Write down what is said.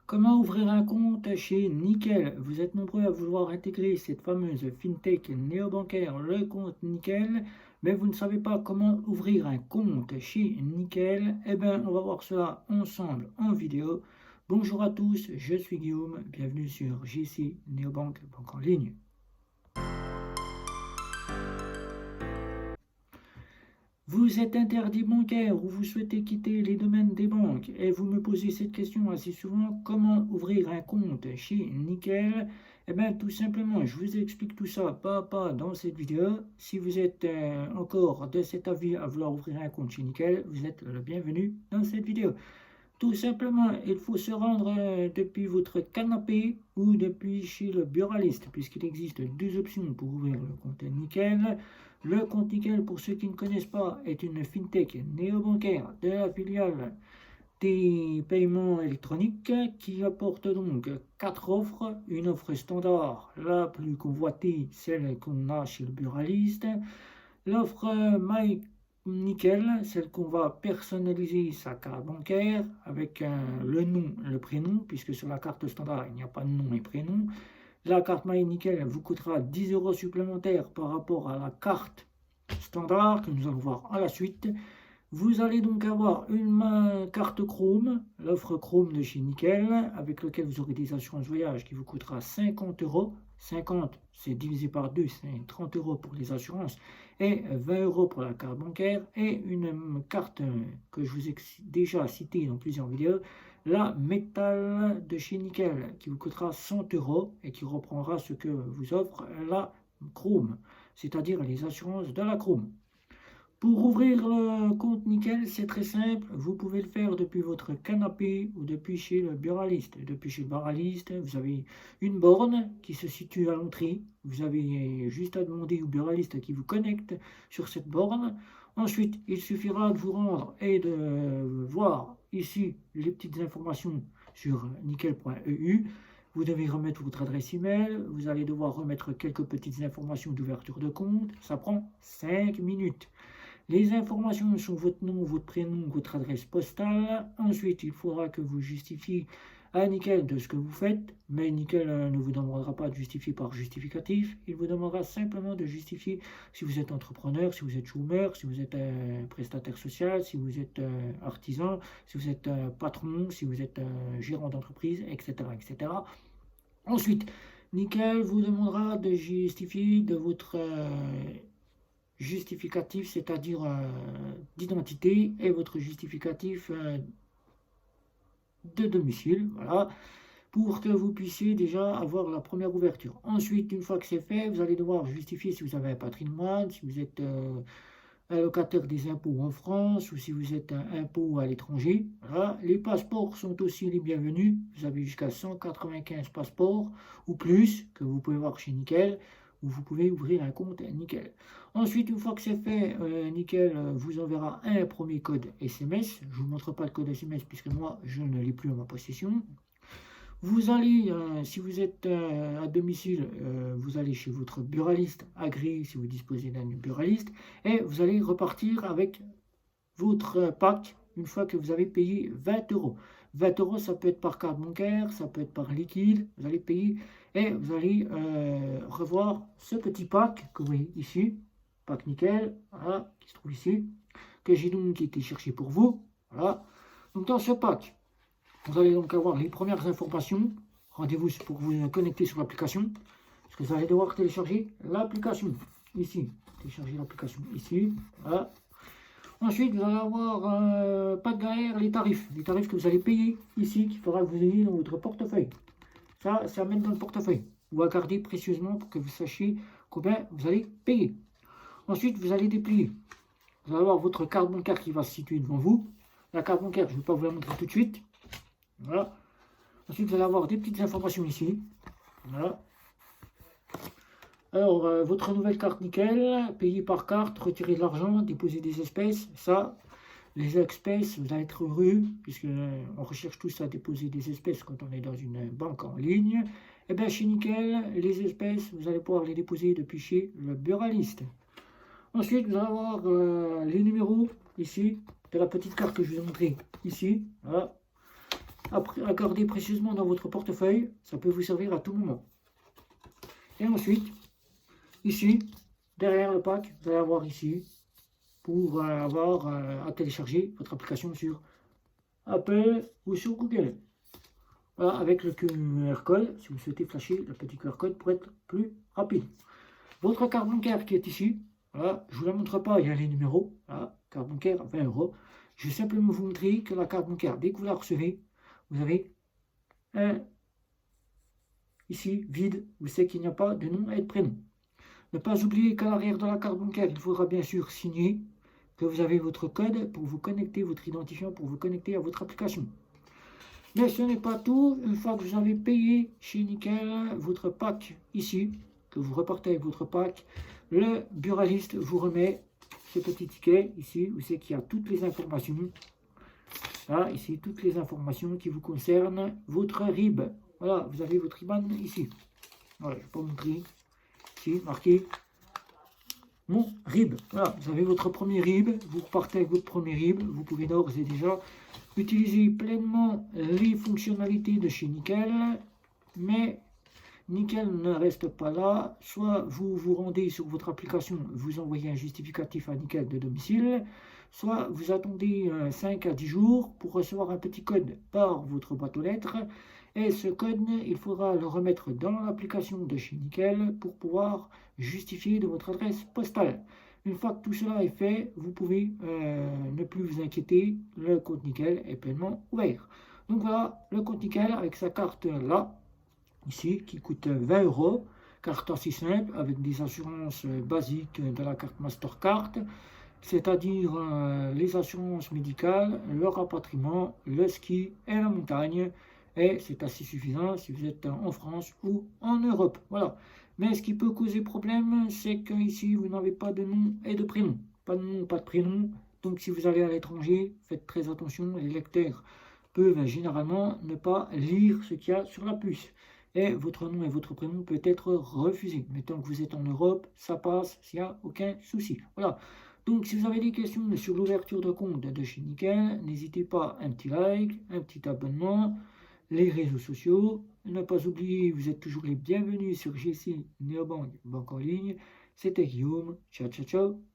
Comment ouvrir un compte chez Nickel? Vous êtes nombreux à vouloir intégrer cette fameuse fintech néobancaire, le compte Nickel, mais vous ne savez pas comment ouvrir un compte chez Nickel. Eh bien, on va voir cela ensemble en vidéo. Bonjour à tous, je suis Guillaume, bienvenue sur JC Néobanque, banque en ligne. Vous êtes interdit bancaire ou vous souhaitez quitter les domaines des banques et vous me posez cette question assez souvent, comment ouvrir un compte chez Nickel? Eh bien tout simplement, je vous explique tout ça pas à pas dans cette vidéo. Si vous êtes encore de cet avis à vouloir ouvrir un compte chez Nickel, vous êtes le bienvenu dans cette vidéo. Tout simplement, il faut se rendre depuis votre canapé ou depuis chez le buraliste, puisqu'il existe deux options pour ouvrir le compte Nickel. Le compte Nickel, pour ceux qui ne connaissent pas, est une fintech néobancaire de la filiale des paiements électroniques qui apporte donc quatre offres. Une offre standard, la plus convoitée, celle qu'on a chez le buraliste. L'offre My Nickel, celle qu'on va personnaliser sa carte bancaire avec le nom, le prénom, puisque sur la carte standard, il n'y a pas de nom et prénom. La carte My Nickel vous coûtera 10 euros supplémentaires par rapport à la carte standard que nous allons voir à la suite. Vous allez donc avoir une carte Chrome, l'offre Chrome de chez Nickel, avec lequel vous aurez des assurances voyage qui vous coûtera 50 euros. 50, c'est divisé par 2, c'est 30 euros pour les assurances et 20 euros pour la carte bancaire. Et une carte que je vous ai déjà citée dans plusieurs vidéos, la métal de chez Nickel, qui vous coûtera 100 euros et qui reprendra ce que vous offre la Chrome, c'est-à-dire les assurances de la Chrome. Pour ouvrir le compte Nickel, c'est très simple. Vous pouvez le faire depuis votre canapé ou depuis chez le buraliste. Depuis chez le buraliste, vous avez une borne qui se situe à l'entrée. Vous avez juste à demander au buraliste qui vous connecte sur cette borne. Ensuite, il suffira de vous rendre et de voir ici les petites informations sur nickel.eu. Vous devez remettre votre adresse email. Vous allez devoir remettre quelques petites informations d'ouverture de compte. Ça prend 5 minutes. Les informations sont votre nom, votre prénom, votre adresse postale. Ensuite, il faudra que vous justifiez à Nickel de ce que vous faites, mais Nickel ne vous demandera pas de justifier par justificatif. Il vous demandera simplement de justifier si vous êtes entrepreneur, si vous êtes chômeur, si vous êtes prestataire social, si vous êtes artisan, si vous êtes patron, si vous êtes gérant d'entreprise, etc., etc. Ensuite, Nickel vous demandera de justifier de votre justificatif, c'est-à-dire d'identité, et votre justificatif de domicile, voilà, pour que vous puissiez déjà avoir la première ouverture. Ensuite, une fois que c'est fait, vous allez devoir justifier si vous avez un patrimoine, si vous êtes allocataire des impôts en France ou si vous êtes un impôt à l'étranger. Voilà. Les passeports sont aussi les bienvenus. Vous avez jusqu'à 195 passeports ou plus que vous pouvez voir chez Nickel, où vous pouvez ouvrir un compte Nickel. Ensuite, une fois que c'est fait, Nickel vous enverra un premier code SMS. Je ne vous montre pas le code SMS puisque moi, je ne l'ai plus en ma possession. Vous allez, si vous êtes à domicile, vous allez chez votre buraliste agréé si vous disposez d'un buraliste et vous allez repartir avec votre pack une fois que vous avez payé 20 euros. 20 euros, ça peut être par carte bancaire, ça peut être par liquide. Vous allez payer et vous allez revoir ce petit pack que vous voyez ici, pack Nickel, voilà, qui se trouve ici, que j'ai donc été chercher pour vous. Voilà. Donc dans ce pack, vous allez donc avoir les premières informations. Rendez-vous pour vous connecter sur l'application. Parce que vous allez devoir télécharger l'application. Ici. Télécharger l'application ici. Voilà. Ensuite, vous allez avoir, pas de galère, les tarifs. Les tarifs que vous allez payer ici, qu'il faudra que vous ayez dans votre portefeuille. Ça, c'est à mettre dans le portefeuille. Ou à garder précieusement pour que vous sachiez combien vous allez payer. Ensuite, vous allez déplier. Vous allez avoir votre carte bancaire qui va se situer devant vous. La carte bancaire, je ne vais pas vous la montrer tout de suite. Voilà. Ensuite, vous allez avoir des petites informations ici. Voilà. Alors, votre nouvelle carte Nickel, payer par carte, retirer de l'argent, déposer des espèces. Ça, les espèces, vous allez être heureux, puisqu'on recherche tous à déposer des espèces quand on est dans une banque en ligne. Et bien, chez Nickel, les espèces, vous allez pouvoir les déposer depuis chez le buraliste. Ensuite, vous allez avoir les numéros ici, de la petite carte que je vous ai montrée ici. Voilà. à garder précieusement dans votre portefeuille. Ça peut vous servir à tout moment. Et ensuite, ici, derrière le pack, vous allez avoir ici, pour avoir à télécharger votre application sur Apple ou sur Google. Voilà, avec le QR code, si vous souhaitez flasher le petit QR code pour être plus rapide. Votre carte bancaire qui est ici, voilà, je ne vous la montre pas, il y a les numéros, voilà, carte bancaire 20 euros. Je vais simplement vous montrer que la carte bancaire, dès que vous la recevez, vous avez un ici vide, vous savez qu'il n'y a pas de nom et de prénom. Ne pas oublier qu'à l'arrière de la carte bancaire, il faudra bien sûr signer que vous avez votre code pour vous connecter, votre identifiant pour vous connecter à votre application. Mais ce n'est pas tout. Une fois que vous avez payé chez Nickel votre pack ici, que vous repartez avec votre pack, le buraliste vous remet ce petit ticket ici, où c'est qu'il y a toutes les informations. Là, ici, toutes les informations qui vous concernent votre RIB. Voilà, vous avez votre IBAN ici. Voilà, je ne vais pas montrer. Ici, marqué mon RIB. Voilà, vous avez votre premier RIB, vous repartez avec votre premier RIB, vous pouvez d'ores et déjà utiliser pleinement les fonctionnalités de chez Nickel, mais Nickel ne reste pas là, soit vous vous rendez sur votre application, vous envoyez un justificatif à Nickel de domicile, soit vous attendez 5 à 10 jours pour recevoir un petit code par votre boîte aux lettres, et ce code, il faudra le remettre dans l'application de chez Nickel pour pouvoir justifier de votre adresse postale. Une fois que tout cela est fait, vous pouvez ne plus vous inquiéter, le compte Nickel est pleinement ouvert. Donc voilà, le compte Nickel avec sa carte là, ici, qui coûte 20 euros, carte assez simple, avec des assurances basiques de la carte Mastercard, c'est-à-dire les assurances médicales, le rapatriement, le ski et la montagne. Et c'est assez suffisant si vous êtes en France ou en Europe. Voilà. Mais ce qui peut causer problème, c'est qu'ici, vous n'avez pas de nom et de prénom. Pas de nom, pas de prénom. Donc si vous allez à l'étranger, faites très attention. Les lecteurs peuvent généralement ne pas lire ce qu'il y a sur la puce. Et votre nom et votre prénom peut être refusé. Mais tant que vous êtes en Europe, ça passe, s'il n'y a aucun souci. Voilà. Donc si vous avez des questions sur l'ouverture de compte de chez Nickel, n'hésitez pas un petit like, un petit abonnement, les réseaux sociaux. Ne pas oublier, vous êtes toujours les bienvenus sur GC Neobank Banque en ligne. C'était Guillaume. Ciao, ciao, ciao.